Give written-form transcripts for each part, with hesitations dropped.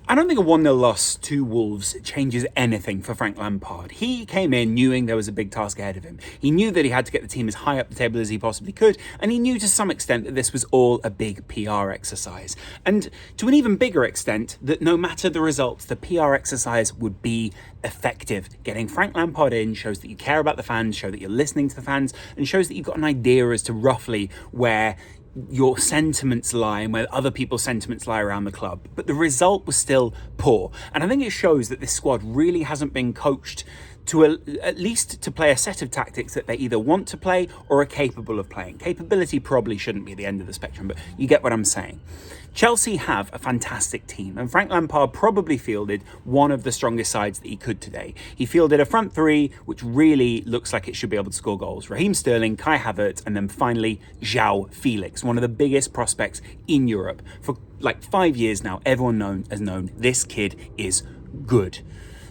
I don't think a 1-0 loss to Wolves changes anything for Frank Lampard. He came in knowing there was a big task ahead of him. He knew that he had to get the team as high up the table as he possibly could, and he knew to some extent that this was all a big PR exercise. And to an even bigger extent, that no matter the results, the PR exercise would be effective. Getting Frank Lampard in shows that you care about the fans, show that you're listening to the fans, and shows that you've got an idea as to roughly where your sentiments lie and where other people's sentiments lie around the club. But the result was still poor. And I think it shows that this squad really hasn't been coached to at least to play a set of tactics that they either want to play or are capable of playing. Capability probably shouldn't be the end of the spectrum, but you get what I'm saying. Chelsea have a fantastic team, and Frank Lampard probably fielded one of the strongest sides that he could today. He fielded a front three, which really looks like it should be able to score goals. Raheem Sterling, Kai Havertz, and then finally João Felix, one of the biggest prospects in Europe. For like 5 years now, everyone has known this kid is good.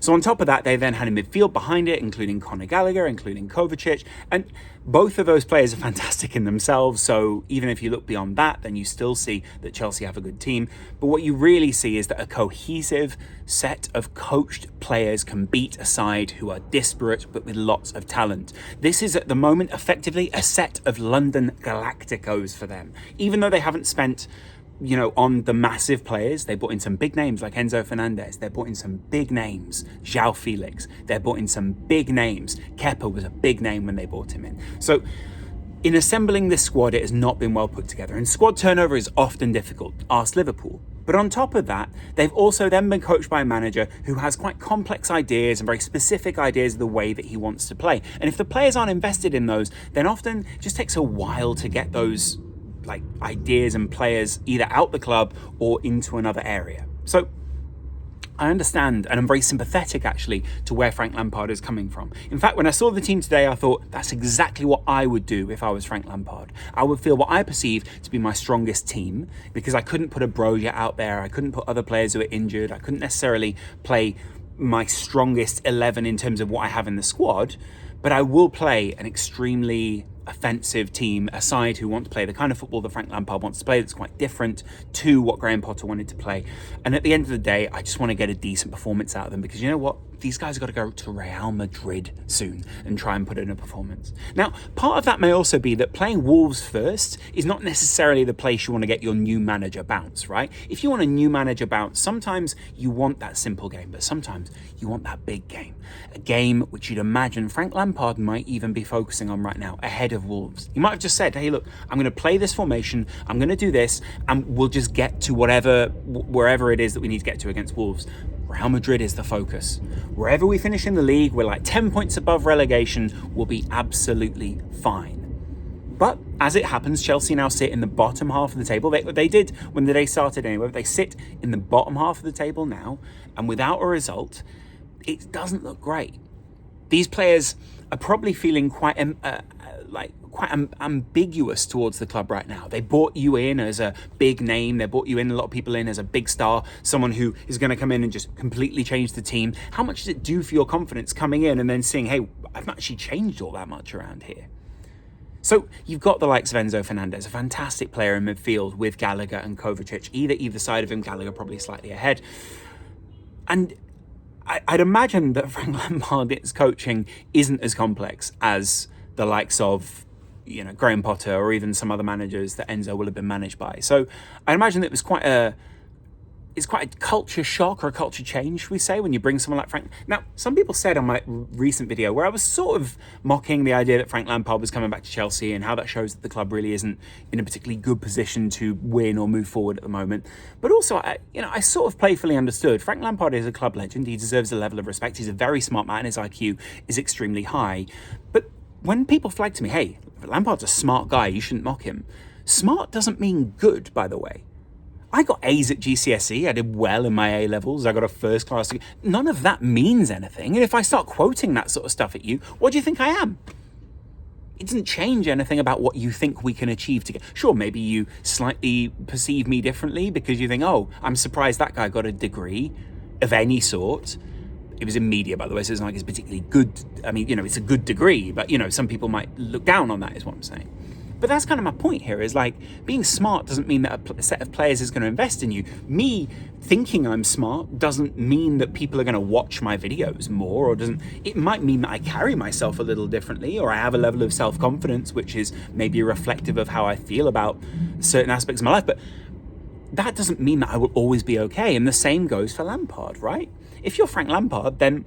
So on top of that, they then had a midfield behind it, including Conor Gallagher, including Kovacic, and both of those players are fantastic in themselves. So even if you look beyond that, then you still see that Chelsea have a good team. But what you really see is that a cohesive set of coached players can beat a side who are disparate but with lots of talent. This is at the moment effectively a set of London Galacticos for them. Even though they haven't spent on the massive players, they brought in some big names like Enzo Fernandez. They brought in some big names, João Felix. They brought in some big names. Kepa was a big name when they brought him in. So in assembling this squad, it has not been well put together. And squad turnover is often difficult. Ask Liverpool. But on top of that, they've also then been coached by a manager who has quite complex ideas and very specific ideas of the way that he wants to play. And if the players aren't invested in those, then often it just takes a while to get those ideas and players either out the club or into another area. So I understand, and I'm very sympathetic actually to where Frank Lampard is coming from. In fact, when I saw the team today, I thought that's exactly what I would do if I was Frank Lampard. I would feel what I perceive to be my strongest team, because I couldn't put a Broja out there, I couldn't put other players who are injured, I couldn't necessarily play my strongest 11 in terms of what I have in the squad, but I will play an extremely offensive team, a side who want to play the kind of football that Frank Lampard wants to play that's quite different to what Graham Potter wanted to play. And at the end of the day, I just want to get a decent performance out of them, because you know what? These guys have got to go to Real Madrid soon and try and put in a performance. Now, part of that may also be that playing Wolves first is not necessarily the place you want to get your new manager bounce, right? If you want a new manager bounce, sometimes you want that simple game, but sometimes you want that big game. A game which you'd imagine Frank Lampard might even be focusing on right now, ahead of Wolves. He might have just said, hey, look, I'm going to play this formation, I'm going to do this, and we'll just get to wherever it is that we need to get to against Wolves. Real Madrid is the focus. Wherever we finish in the league, we're like 10 points above relegation, we'll be absolutely fine. But as it happens, Chelsea now sit in the bottom half of the table. They did when the day started anyway. They sit in the bottom half of the table now, and without a result, it doesn't look great. These players are probably feeling quite ambiguous towards the club right now. They brought you in as a big name. They brought you in, a lot of people in, as a big star, someone who is going to come in and just completely change the team. How much does it do for your confidence coming in and then seeing, hey, I've not actually changed all that much around here? So you've got the likes of Enzo Fernandez, a fantastic player in midfield with Gallagher and Kovacic, either side of him, Gallagher probably slightly ahead. And I'd imagine that Frank Lampard's coaching isn't as complex as the likes of Graham Potter or even some other managers that Enzo will have been managed by. So I imagine that it was quite a culture shock or a culture change, should we say, when you bring someone like Frank. Now, some people said on my recent video where I was sort of mocking the idea that Frank Lampard was coming back to Chelsea and how that shows that the club really isn't in a particularly good position to win or move forward at the moment. But also, I sort of playfully understood Frank Lampard is a club legend. He deserves a level of respect. He's a very smart man. His IQ is extremely high. But when people flag to me, hey, Lampard's a smart guy, you shouldn't mock him. Smart doesn't mean good, by the way. I got A's at GCSE, I did well in my A levels, I got a first class degree. None of that means anything. And if I start quoting that sort of stuff at you, what do you think I am? It doesn't change anything about what you think we can achieve together. Sure, maybe you slightly perceive me differently because you think, oh, I'm surprised that guy got a degree of any sort. It was in media, by the way, so it's not like it's particularly good. I mean, it's a good degree, but, some people might look down on that, is what I'm saying. But that's kind of my point here, is like, being smart doesn't mean that a set of players is going to invest in you. Me thinking I'm smart doesn't mean that people are going to watch my videos more, or it might mean that I carry myself a little differently, or I have a level of self-confidence which is maybe reflective of how I feel about certain aspects of my life. But that doesn't mean that I will always be okay. And the same goes for Lampard, right? If you're Frank Lampard, then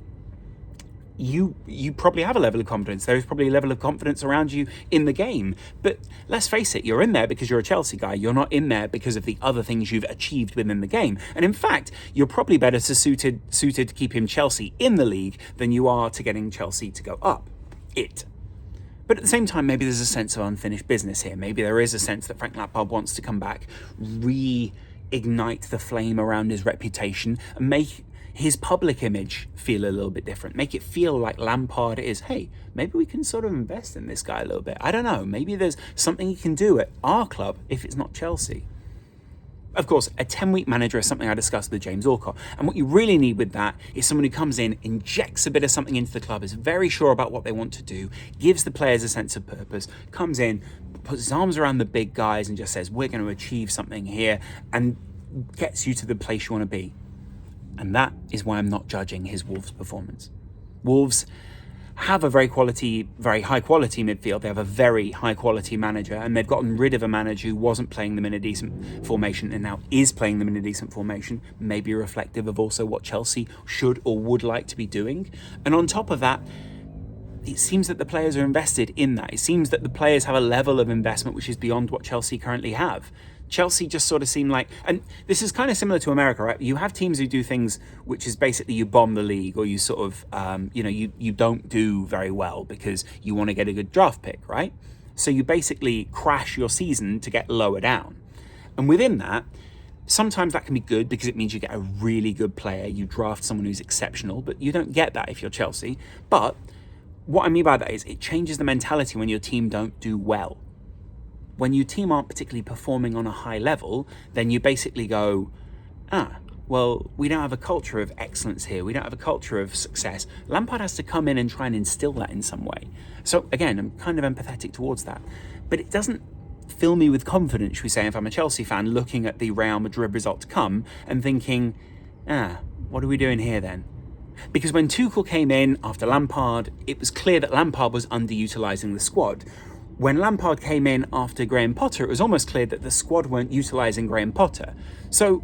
you probably have a level of confidence. There is probably a level of confidence around you in the game. But let's face it, you're in there because you're a Chelsea guy. You're not in there because of the other things you've achieved within the game. And in fact, you're probably better suited to keeping Chelsea in the league than you are to getting Chelsea to go up. But at the same time, maybe there's a sense of unfinished business here. Maybe there is a sense that Frank Lampard wants to come back, reignite the flame around his reputation, and make his public image feel a little bit different. Make it feel like Lampard is, hey, maybe we can sort of invest in this guy a little bit. I don't know. Maybe there's something he can do at our club if it's not Chelsea. Of course, a 10-week manager is something I discussed with James Orcott. And what you really need with that is someone who comes in, injects a bit of something into the club, is very sure about what they want to do, gives the players a sense of purpose, comes in, puts his arms around the big guys and just says, we're going to achieve something here, and gets you to the place you want to be. And that is why I'm not judging his Wolves performance. Wolves have a very high quality midfield. They have a very high quality manager, and they've gotten rid of a manager who wasn't playing them in a decent formation and now is playing them in a decent formation, maybe reflective of also what Chelsea should or would like to be doing. And on top of that, it seems that the players are invested in that. It seems that the players have a level of investment which is beyond what Chelsea currently have. Chelsea just sort of seem like, and this is kind of similar to America, right? You have teams who do things which is basically you bomb the league, or you sort of, you don't do very well because you want to get a good draft pick, right? So you basically crash your season to get lower down. And within that, sometimes that can be good because it means you get a really good player. You draft someone who's exceptional, but you don't get that if you're Chelsea. But what I mean by that is it changes the mentality when your team don't do well. When your team aren't particularly performing on a high level, then you basically go, well, we don't have a culture of excellence here. We don't have a culture of success. Lampard has to come in and try and instill that in some way. So again, I'm kind of empathetic towards that. But it doesn't fill me with confidence, should we say, if I'm a Chelsea fan looking at the Real Madrid result to come and thinking, what are we doing here then? Because when Tuchel came in after Lampard, it was clear that Lampard was underutilising the squad. When Lampard came in after Graham Potter, it was almost clear that the squad weren't utilising Graham Potter. So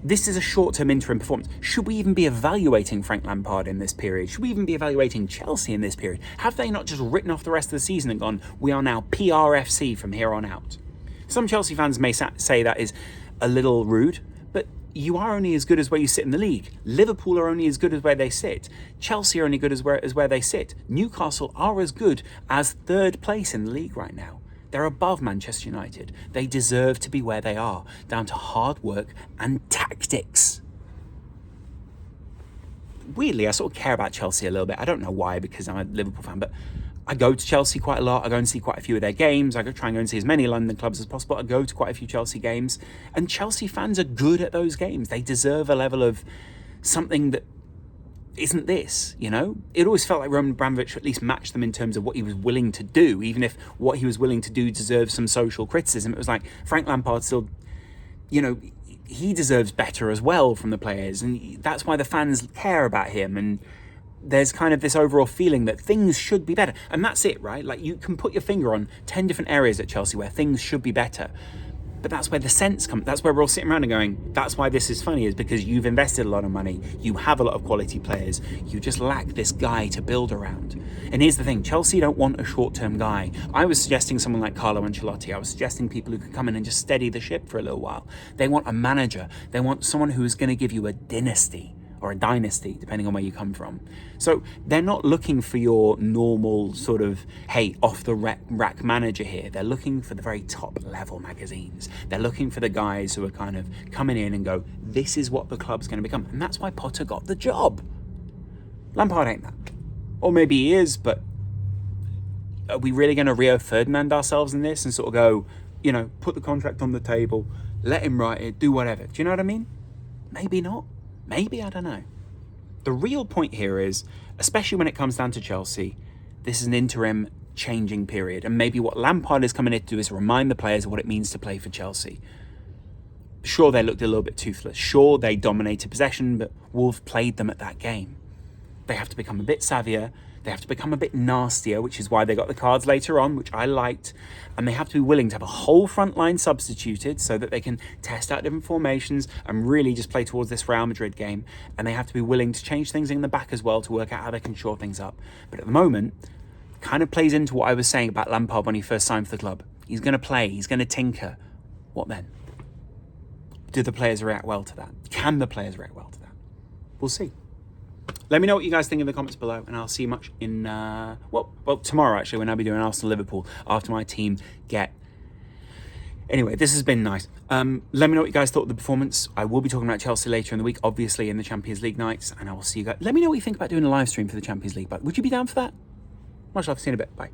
this is a short-term interim performance. Should we even be evaluating Frank Lampard in this period? Should we even be evaluating Chelsea in this period? Have they not just written off the rest of the season and gone, we are now PRFC from here on out? Some Chelsea fans may say that is a little rude, but you are only as good as where you sit in the league. Liverpool are only as good as where they sit. Chelsea are only good as where they sit. Newcastle are as good as third place in the league right now. They're above Manchester United. They deserve to be where they are, down to hard work and tactics. Weirdly, I sort of care about Chelsea a little bit. I don't know why, because I'm a Liverpool fan, but I go to Chelsea quite a lot. I go and see quite a few of their games. I try and go and see as many London clubs as possible. I go to quite a few Chelsea games. And Chelsea fans are good at those games. They deserve a level of something that isn't this, you know? It always felt like Roman Abramovich at least matched them in terms of what he was willing to do, even if what he was willing to do deserves some social criticism. It was like Frank Lampard still, he deserves better as well from the players. And that's why the fans care about him. And there's kind of this overall feeling that things should be better. And that's it, right? Like, you can put your finger on 10 different areas at Chelsea where things should be better. But that's where the sense comes. That's where we're all sitting around and going, that's why this is funny, is because you've invested a lot of money. You have a lot of quality players. You just lack this guy to build around. And here's the thing. Chelsea don't want a short-term guy. I was suggesting someone like Carlo Ancelotti. I was suggesting people who could come in and just steady the ship for a little while. They want a manager. They want someone who is going to give you a dynasty. Or a dynasty, depending on where you come from. So they're not looking for your normal sort of, hey, off-the-rack manager here. They're looking for the very top-level magazines. They're looking for the guys who are kind of coming in and go, this is what the club's going to become. And that's why Potter got the job. Lampard ain't that. Or maybe he is, but are we really going to Rio Ferdinand ourselves in this and sort of go, put the contract on the table, let him write it, do whatever? Do you know what I mean? Maybe not. Maybe, I don't know. The real point here is, especially when it comes down to Chelsea, this is an interim changing period. And maybe what Lampard is coming in to do is remind the players of what it means to play for Chelsea. Sure, they looked a little bit toothless. Sure, they dominated possession, but Wolves played them at that game. They have to become a bit savvier. They have to become a bit nastier, which is why they got the cards later on, which I liked. And they have to be willing to have a whole front line substituted so that they can test out different formations and really just play towards this Real Madrid game. And they have to be willing to change things in the back as well to work out how they can shore things up. But at the moment, it kind of plays into what I was saying about Lampard when he first signed for the club. He's going to play. He's going to tinker. What then? Do the players react well to that? Can the players react well to that? We'll see. Let me know what you guys think in the comments below, and I'll see you much in, well, tomorrow actually, when I'll be doing Arsenal-Liverpool after my team get... Anyway, this has been nice. Let me know what you guys thought of the performance. I will be talking about Chelsea later in the week, obviously in the Champions League nights, and I will see you guys. Let me know what you think about doing a live stream for the Champions League, but would you be down for that? Much love, see you in a bit. Bye.